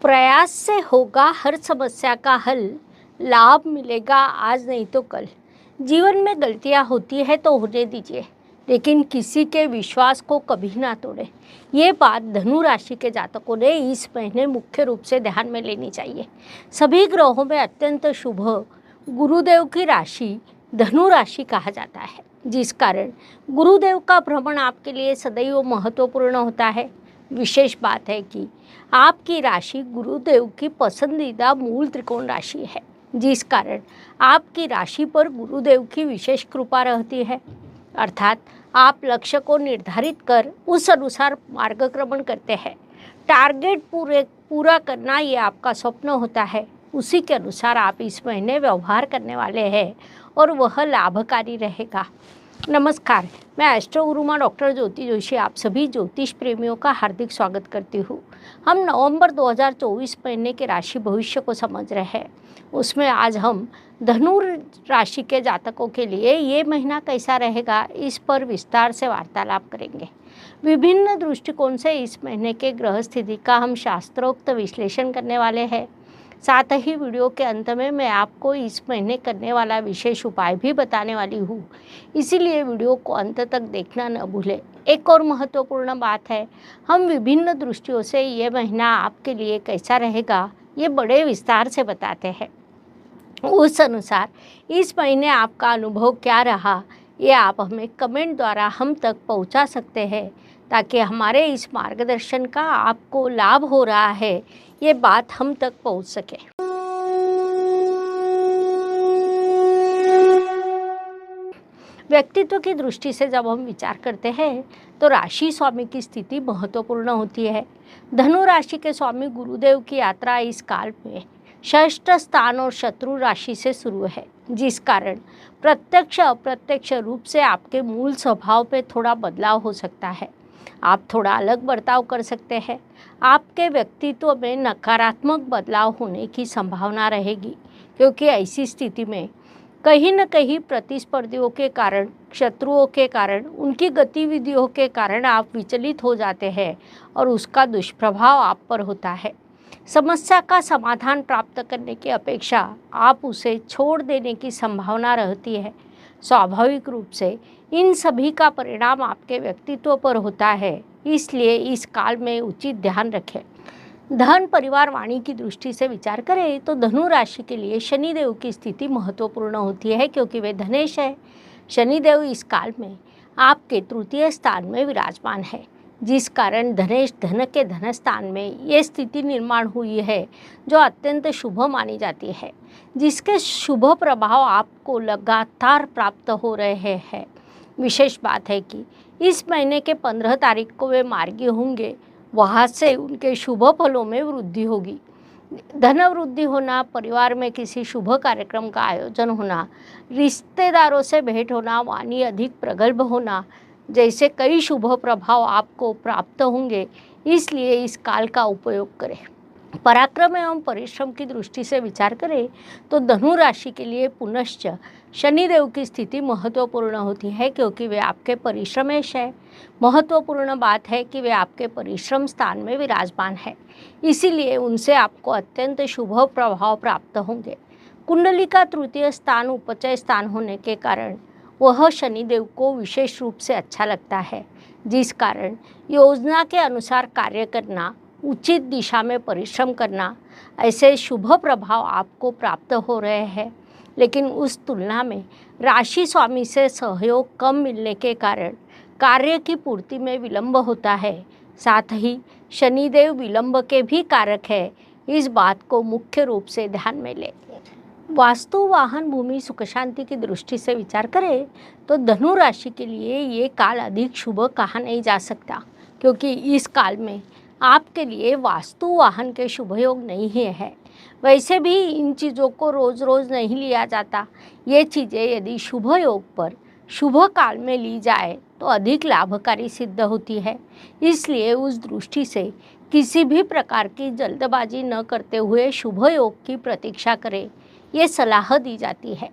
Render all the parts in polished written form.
प्रयास से होगा हर समस्या का हल। लाभ मिलेगा आज नहीं तो कल। जीवन में गलतियां होती है तो होने दीजिए, लेकिन किसी के विश्वास को कभी ना तोड़े। ये बात धनु राशि के जातकों ने इस महीने मुख्य रूप से ध्यान में लेनी चाहिए। सभी ग्रहों में अत्यंत शुभ गुरुदेव की राशि धनु राशि कहा जाता है, जिस कारण गुरुदेव का भ्रमण आपके लिए सदैव महत्वपूर्ण होता है। विशेष बात है कि आपकी राशि गुरुदेव की पसंदीदा मूल त्रिकोण राशि है, जिस कारण आपकी राशि पर गुरुदेव की विशेष कृपा रहती है। अर्थात आप लक्ष्य को निर्धारित कर उस अनुसार मार्गक्रमण करते हैं। टारगेट पूरा करना ये आपका स्वप्न होता है। उसी के अनुसार आप इस महीने व्यवहार करने वाले हैं और वह लाभकारी रहेगा। नमस्कार, मैं एस्ट्रो गुरुमा डॉक्टर ज्योति जोशी आप सभी ज्योतिष प्रेमियों का हार्दिक स्वागत करती हूँ। हम नवंबर 2024 महीने के राशि भविष्य को समझ रहे हैं। उसमें आज हम धनु राशि के जातकों के लिए ये महीना कैसा रहेगा, इस पर विस्तार से वार्तालाप करेंगे। विभिन्न दृष्टिकोण से इस महीने के ग्रह स्थिति का हम शास्त्रोक्त विश्लेषण करने वाले हैं। साथ ही वीडियो के अंत में मैं आपको इस महीने करने वाला विशेष उपाय भी बताने वाली हूँ, इसीलिए वीडियो को अंत तक देखना न भूलें। एक और महत्वपूर्ण बात है, हम विभिन्न दृष्टियों से ये महीना आपके लिए कैसा रहेगा ये बड़े विस्तार से बताते हैं। उस अनुसार इस महीने आपका अनुभव क्या रहा ये आप हमें कमेंट द्वारा हम तक पहुंचा सकते हैं, ताकि हमारे इस मार्गदर्शन का आपको लाभ हो रहा है ये बात हम तक पहुंच सके। व्यक्तित्व की दृष्टि से जब हम विचार करते हैं तो राशि स्वामी की स्थिति महत्वपूर्ण होती है। धनु राशि के स्वामी गुरुदेव की यात्रा इस काल में षष्ठ स्थान और शत्रु राशि से शुरू है, जिस कारण प्रत्यक्ष अप्रत्यक्ष रूप से आपके मूल स्वभाव पे थोड़ा बदलाव हो सकता है। आप थोड़ा अलग बर्ताव कर सकते हैं। आपके व्यक्तित्व में नकारात्मक बदलाव होने की संभावना रहेगी, क्योंकि ऐसी स्थिति में कहीं न कहीं प्रतिस्पर्धियों के कारण, शत्रुओं के कारण, उनकी गतिविधियों के कारण आप विचलित हो जाते हैं और उसका दुष्प्रभाव आप पर होता है। समस्या का समाधान प्राप्त करने की अपेक्षा आप उसे छोड़ देने की संभावना रहती है। स्वाभाविक रूप से इन सभी का परिणाम आपके व्यक्तित्व पर होता है, इसलिए इस काल में उचित ध्यान रखें। धन परिवार वाणी की दृष्टि से विचार करें तो धनु राशि के लिए शनिदेव की स्थिति महत्वपूर्ण होती है, क्योंकि वे धनेश है। शनिदेव इस काल में आपके तृतीय स्थान में विराजमान है, जिस कारण धनेश धन के धन स्थान में ये स्थिति निर्माण हुई है, जो अत्यंत शुभ मानी जाती है, जिसके शुभ प्रभाव आपको लगातार प्राप्त हो रहे हैं। विशेष बात है कि इस महीने के 15 तारीख को वे मार्गी होंगे, वहाँ से उनके शुभ फलों में वृद्धि होगी। धन वृद्धि होना, परिवार में किसी शुभ कार्यक्रम का आयोजन होना, रिश्तेदारों से भेंट होना, वाणी अधिक प्रगल्भ होना जैसे कई शुभ प्रभाव आपको प्राप्त होंगे, इसलिए इस काल का उपयोग करें। पराक्रम एवं परिश्रम की दृष्टि से विचार करें तो धनु राशि के लिए पुनश्च शनिदेव की स्थिति महत्वपूर्ण होती है, क्योंकि वे आपके परिश्रमेश है। महत्वपूर्ण बात है कि वे आपके परिश्रम स्थान में विराजमान है, इसीलिए उनसे आपको अत्यंत शुभ प्रभाव प्राप्त होंगे। कुंडली का तृतीय स्थान उपचय स्थान होने के कारण वह शनिदेव को विशेष रूप से अच्छा लगता है, जिस कारण योजना के अनुसार कार्य करना, उचित दिशा में परिश्रम करना, ऐसे शुभ प्रभाव आपको प्राप्त हो रहे हैं। लेकिन उस तुलना में राशि स्वामी से सहयोग कम मिलने के कारण कार्य की पूर्ति में विलंब होता है। साथ ही शनिदेव विलंब के भी कारक है, इस बात को मुख्य रूप से ध्यान में लें। वास्तु, वाहन, भूमि, सुख शांति की दृष्टि से विचार करें तो धनु राशि के लिए ये काल अधिक शुभ कहा नहीं जा सकता, क्योंकि इस काल में आपके लिए वास्तु वाहन के शुभ योग नहीं है। वैसे भी इन चीज़ों को रोज़ रोज़ नहीं लिया जाता। ये चीज़ें यदि शुभ योग पर शुभ काल में ली जाए तो अधिक लाभकारी सिद्ध होती है। इसलिए उस दृष्टि से किसी भी प्रकार की जल्दबाजी न करते हुए शुभ योग की प्रतीक्षा करें, ये सलाह दी जाती है।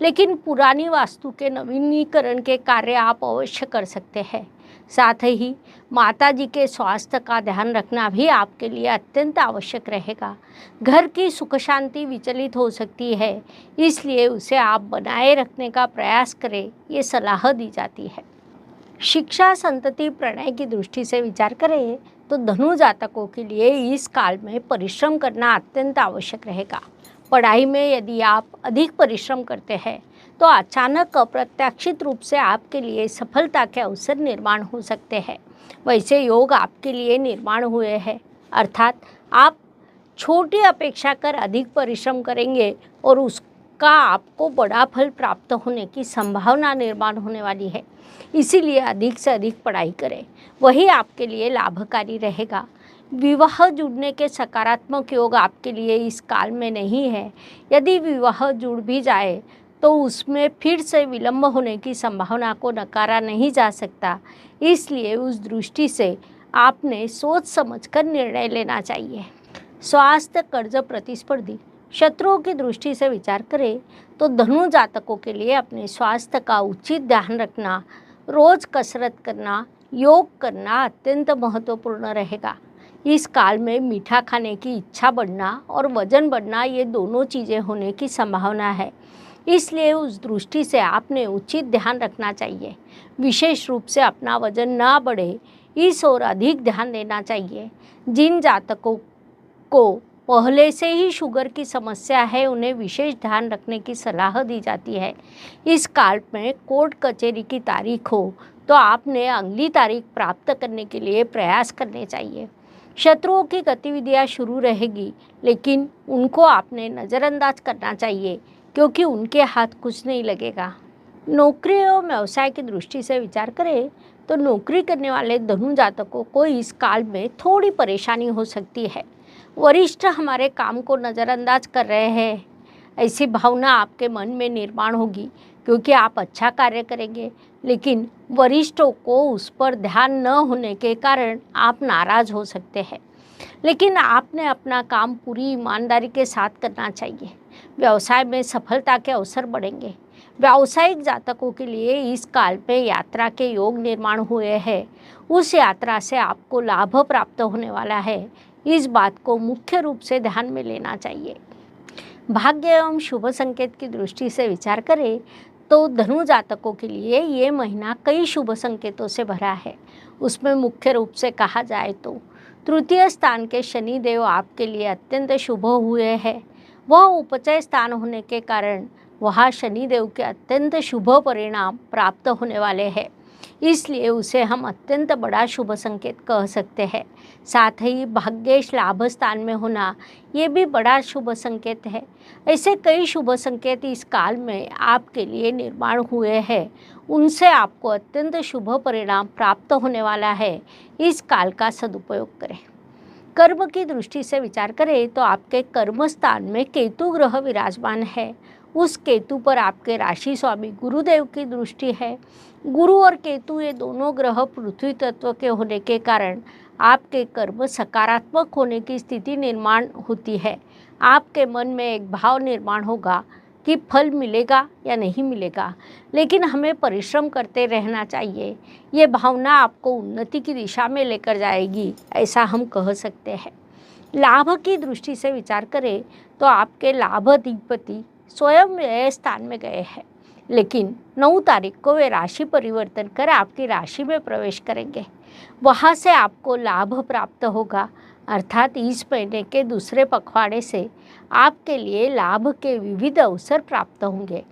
लेकिन पुरानी वास्तु के नवीनीकरण के कार्य आप अवश्य कर सकते हैं। साथ ही माता जी के स्वास्थ्य का ध्यान रखना भी आपके लिए अत्यंत आवश्यक रहेगा। घर की सुख शांति विचलित हो सकती है, इसलिए उसे आप बनाए रखने का प्रयास करें, ये सलाह दी जाती है। शिक्षा, संतति, प्रणय की दृष्टि से विचार करें तो धनु जातकों के लिए इस काल में परिश्रम करना अत्यंत आवश्यक रहेगा। पढ़ाई में यदि आप अधिक परिश्रम करते हैं तो अचानक अप्रत्याशित रूप से आपके लिए सफलता के अवसर निर्माण हो सकते हैं। वैसे योग आपके लिए निर्माण हुए हैं, अर्थात आप छोटी अपेक्षा कर अधिक परिश्रम करेंगे और उसका आपको बड़ा फल प्राप्त होने की संभावना निर्माण होने वाली है। इसीलिए अधिक से अधिक पढ़ाई करें, वही आपके लिए लाभकारी रहेगा। विवाह जुड़ने के सकारात्मक योग आपके लिए इस काल में नहीं है। यदि विवाह जुड़ भी जाए तो उसमें फिर से विलंब होने की संभावना को नकारा नहीं जा सकता। इसलिए उस दृष्टि से आपने सोच समझकर निर्णय लेना चाहिए। स्वास्थ्य, कर्ज, प्रतिस्पर्धी, शत्रुओं की दृष्टि से विचार करें तो धनु जातकों के लिए अपने स्वास्थ्य का उचित ध्यान रखना, रोज कसरत करना, योग करना अत्यंत महत्वपूर्ण रहेगा। इस काल में मीठा खाने की इच्छा बढ़ना और वजन बढ़ना, ये दोनों चीज़ें होने की संभावना है। इसलिए उस दृष्टि से आपने उचित ध्यान रखना चाहिए। विशेष रूप से अपना वजन ना बढ़े, इस ओर अधिक ध्यान देना चाहिए। जिन जातकों को पहले से ही शुगर की समस्या है, उन्हें विशेष ध्यान रखने की सलाह दी जाती है। इस काल में कोर्ट कचहरी की तारीख हो तो आपने अगली तारीख प्राप्त करने के लिए प्रयास करने चाहिए। शत्रुओं की गतिविधियां शुरू रहेगी, लेकिन उनको आपने नज़रअंदाज करना चाहिए क्योंकि उनके हाथ कुछ नहीं लगेगा। नौकरी और व्यवसाय की दृष्टि से विचार करें तो नौकरी करने वाले धनु जातकों को इस काल में थोड़ी परेशानी हो सकती है। वरिष्ठ हमारे काम को नज़रअंदाज कर रहे हैं, ऐसी भावना आपके मन में निर्माण होगी क्योंकि आप अच्छा कार्य करेंगे, लेकिन वरिष्ठों को उस पर ध्यान न होने के कारण आप नाराज़ हो सकते हैं। लेकिन आपने अपना काम पूरी ईमानदारी के साथ करना चाहिए। व्यवसाय में सफलता के अवसर बढ़ेंगे। व्यावसायिक जातकों के लिए इस काल में यात्रा के योग निर्माण हुए हैं। उस यात्रा से आपको लाभ प्राप्त होने वाला है, इस बात को मुख्य रूप से ध्यान में लेना चाहिए। भाग्य एवं शुभ संकेत की दृष्टि से विचार करें तो धनु जातकों के लिए ये महीना कई शुभ संकेतों से भरा है। उसमें मुख्य रूप से कहा जाए तो तृतीय स्थान के शनिदेव आपके लिए अत्यंत शुभ हुए हैं। वह उपचय स्थान होने के कारण वहाँ शनिदेव के अत्यंत शुभ परिणाम प्राप्त होने वाले हैं, इसलिए उसे हम अत्यंत बड़ा शुभ संकेत कह सकते हैं। साथ ही भाग्येश लाभ स्थान में होना, ये भी बड़ा शुभ संकेत है। ऐसे कई शुभ संकेत इस काल में आपके लिए निर्माण हुए हैं, उनसे आपको अत्यंत शुभ परिणाम प्राप्त होने वाला है। इस काल का सदुपयोग करें। कर्म की दृष्टि से विचार करें तो आपके कर्म स्थान में केतु ग्रह विराजमान है। उस केतु पर आपके राशि स्वामी गुरुदेव की दृष्टि है। गुरु और केतु ये दोनों ग्रह पृथ्वी तत्व के होने के कारण आपके कर्म सकारात्मक होने की स्थिति निर्माण होती है। आपके मन में एक भाव निर्माण होगा कि फल मिलेगा या नहीं मिलेगा, लेकिन हमें परिश्रम करते रहना चाहिए। ये भावना आपको उन्नति की दिशा में लेकर जाएगी, ऐसा हम कह सकते हैं। लाभ की दृष्टि से विचार करें तो आपके लाभ अधिपति स्वयं व्यय स्थान में गए हैं, लेकिन 9 तारीख को वे राशि परिवर्तन कर आपकी राशि में प्रवेश करेंगे। वहाँ से आपको लाभ प्राप्त होगा, अर्थात इस महीने के दूसरे पखवाड़े से आपके लिए लाभ के विविध अवसर प्राप्त होंगे।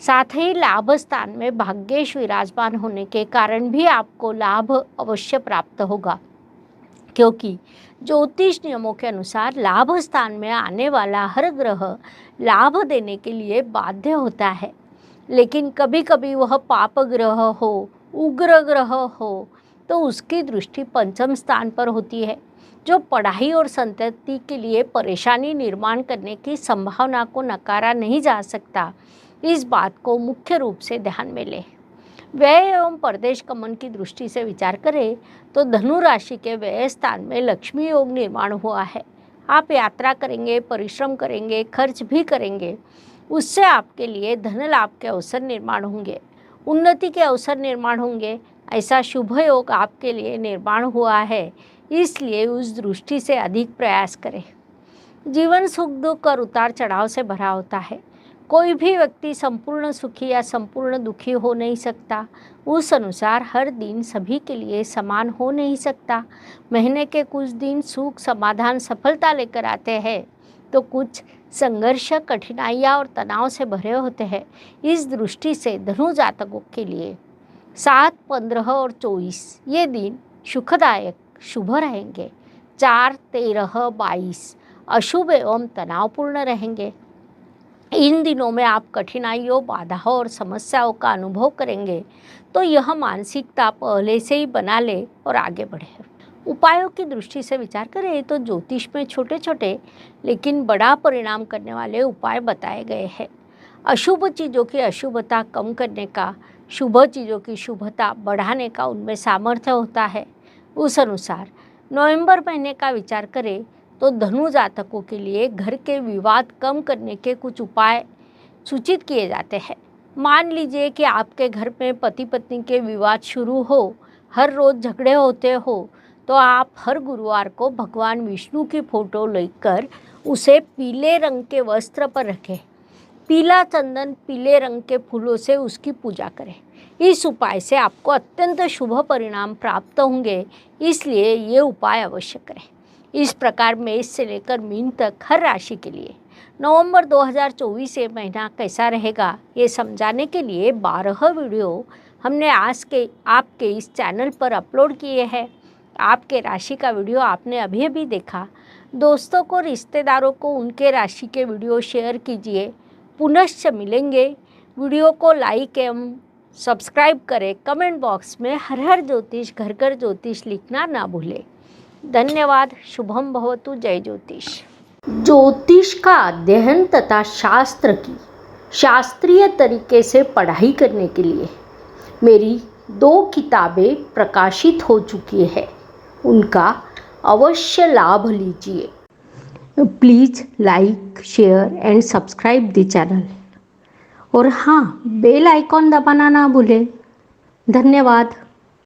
साथ ही लाभ स्थान में भाग्येश विराजमान होने के कारण भी आपको लाभ अवश्य प्राप्त होगा, क्योंकि ज्योतिष नियमों के अनुसार लाभ स्थान में आने वाला हर ग्रह लाभ देने के लिए बाध्य होता है। लेकिन कभी कभी वह पाप ग्रह हो, उग्र ग्रह हो, तो उसकी दृष्टि पंचम स्थान पर होती है, जो पढ़ाई और संतति के लिए परेशानी निर्माण करने की संभावना को नकारा नहीं जा सकता। इस बात को मुख्य रूप से ध्यान में लें। व्यय एवं परदेश गमन की दृष्टि से विचार करें तो धनु राशि के व्यय स्थान में लक्ष्मी योग निर्माण हुआ है। आप यात्रा करेंगे, परिश्रम करेंगे, खर्च भी करेंगे, उससे आपके लिए धन लाभ के अवसर निर्माण होंगे, उन्नति के अवसर निर्माण होंगे। ऐसा शुभ योग आपके लिए निर्माण हुआ है, इसलिए उस दृष्टि से अधिक प्रयास करें। जीवन सुख दुख और उतार चढ़ाव से भरा होता है। कोई भी व्यक्ति संपूर्ण सुखी या संपूर्ण दुखी हो नहीं सकता। उस अनुसार हर दिन सभी के लिए समान हो नहीं सकता। महीने के कुछ दिन सुख, समाधान, सफलता लेकर आते हैं, तो कुछ संघर्ष, कठिनाइयाँ और तनाव से भरे होते हैं। इस दृष्टि से धनु जातकों के लिए 7, 15 और 24 ये दिन सुखदायक, शुभ रहेंगे। 4, 13, 22 अशुभ एवं तनावपूर्ण रहेंगे। इन दिनों में आप कठिनाइयों, बाधाओं और समस्याओं का अनुभव करेंगे, तो यह मानसिकता पहले से ही बना ले और आगे बढ़े। उपायों की दृष्टि से विचार करें तो ज्योतिष में छोटे छोटे लेकिन बड़ा परिणाम करने वाले उपाय बताए गए हैं। अशुभ चीज़ों की अशुभता कम करने का, शुभ चीज़ों की शुभता बढ़ाने का उनमें सामर्थ्य होता है। उस अनुसार नवंबर महीने का विचार करें तो धनु जातकों के लिए घर के विवाद कम करने के कुछ उपाय सूचित किए जाते हैं। मान लीजिए कि आपके घर में पति पत्नी के विवाद शुरू हो, हर रोज़ झगड़े होते हो, तो आप हर गुरुवार को भगवान विष्णु की फोटो लेकर उसे पीले रंग के वस्त्र पर रखें। पीला चंदन, पीले रंग के फूलों से उसकी पूजा करें। इस उपाय से आपको अत्यंत शुभ परिणाम प्राप्त होंगे, इसलिए ये उपाय अवश्य करें। इस प्रकार मेष से लेकर मीन तक हर राशि के लिए नवंबर 2024 ये महीना कैसा रहेगा, ये समझाने के लिए 12 वीडियो हमने आज के आपके इस चैनल पर अपलोड किए हैं। आपके राशि का वीडियो आपने अभी अभी देखा। दोस्तों को, रिश्तेदारों को उनके राशि के वीडियो शेयर कीजिए। पुनश्च मिलेंगे। वीडियो को लाइक एवं सब्सक्राइब करें। कमेंट बॉक्स में हर हर ज्योतिष, घर घर ज्योतिष लिखना ना भूलें। धन्यवाद। शुभम भवतु। जय ज्योतिष। ज्योतिष का अध्ययन तथा शास्त्र की शास्त्रीय तरीके से पढ़ाई करने के लिए मेरी 2 किताबें प्रकाशित हो चुकी है, उनका अवश्य लाभ लीजिए। Please like, share and subscribe the channel. और हाँ, बेल आइकॉन दबाना ना भूलें। धन्यवाद।